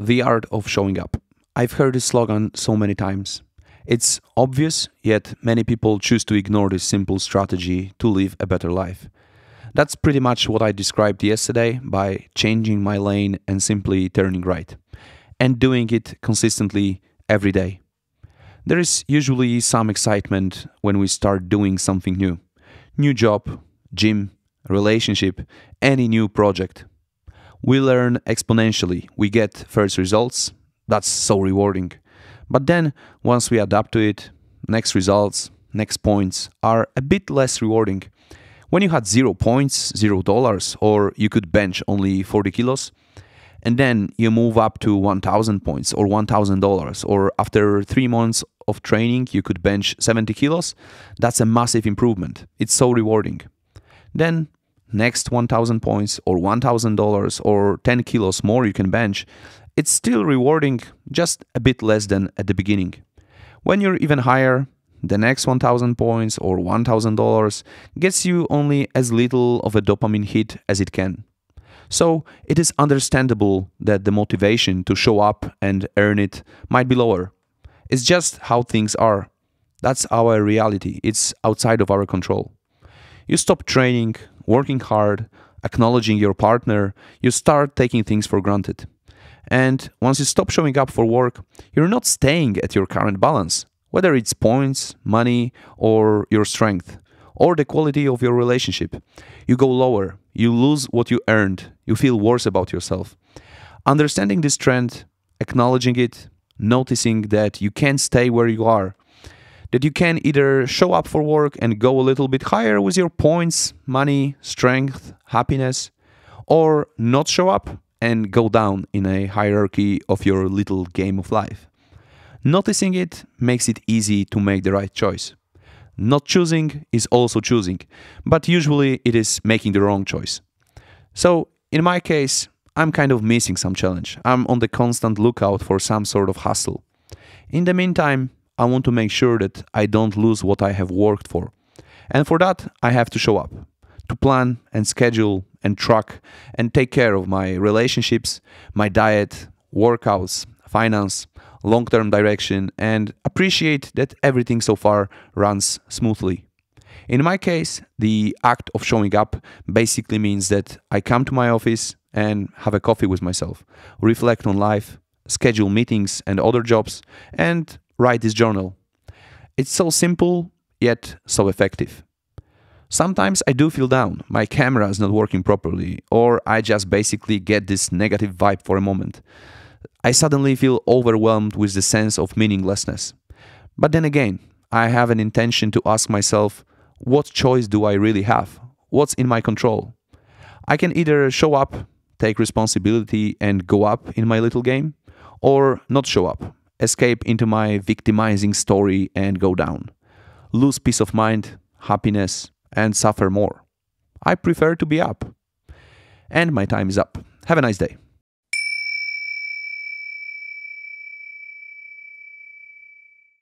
The art of showing up. I've heard this slogan so many times. It's obvious, yet many people choose to ignore this simple strategy to live a better life. That's pretty much what I described yesterday by changing my lane and simply turning right, and doing it consistently every day. There is usually some excitement when we start doing something new. New job, gym, relationship, any new project. We learn exponentially, we get first results, that's so rewarding. But then, once we adapt to it, next results, next points are a bit less rewarding. When you had 0 points, $0, or you could bench only 40 kilos, and then you move up to 1,000 points or $1,000, or after 3 months of training you could bench 70 kilos, that's a massive improvement. It's so rewarding. Then, next 1,000 points or $1,000 or 10 kilos more you can bench, it's still rewarding, just a bit less than at the beginning. When you're even higher, the next 1,000 points or $1,000 gets you only as little of a dopamine hit as it can. So it is understandable that the motivation to show up and earn it might be lower. It's just how things are. That's our reality. It's outside of our control. You stop training, working hard, acknowledging your partner, you start taking things for granted. And once you stop showing up for work, you're not staying at your current balance, whether it's points, money, or your strength, or the quality of your relationship. You go lower, you lose what you earned, you feel worse about yourself. Understanding this trend, acknowledging it, noticing that you can't stay where you are, that you can either show up for work and go a little bit higher with your points, money, strength, happiness, or not show up and go down in a hierarchy of your little game of life. Noticing it makes it easy to make the right choice. Not choosing is also choosing, but usually it is making the wrong choice. So, in my case, I'm kind of missing some challenge. I'm on the constant lookout for some sort of hustle. In the meantime, I want to make sure that I don't lose what I have worked for. And for that, I have to show up, to plan and schedule and track and take care of my relationships, my diet, workouts, finance, long-term direction, and appreciate that everything so far runs smoothly. In my case, the act of showing up basically means that I come to my office and have a coffee with myself, reflect on life, schedule meetings and other jobs, and write this journal. It's so simple, yet so effective. Sometimes I do feel down, my camera is not working properly, or I just basically get this negative vibe for a moment. I suddenly feel overwhelmed with the sense of meaninglessness. But then again, I have an intention to ask myself, what choice do I really have? What's in my control? I can either show up, take responsibility and go up in my little game, or not show up, escape into my victimizing story and go down. Lose peace of mind, happiness, and suffer more. I prefer to be up. And my time is up. Have a nice day.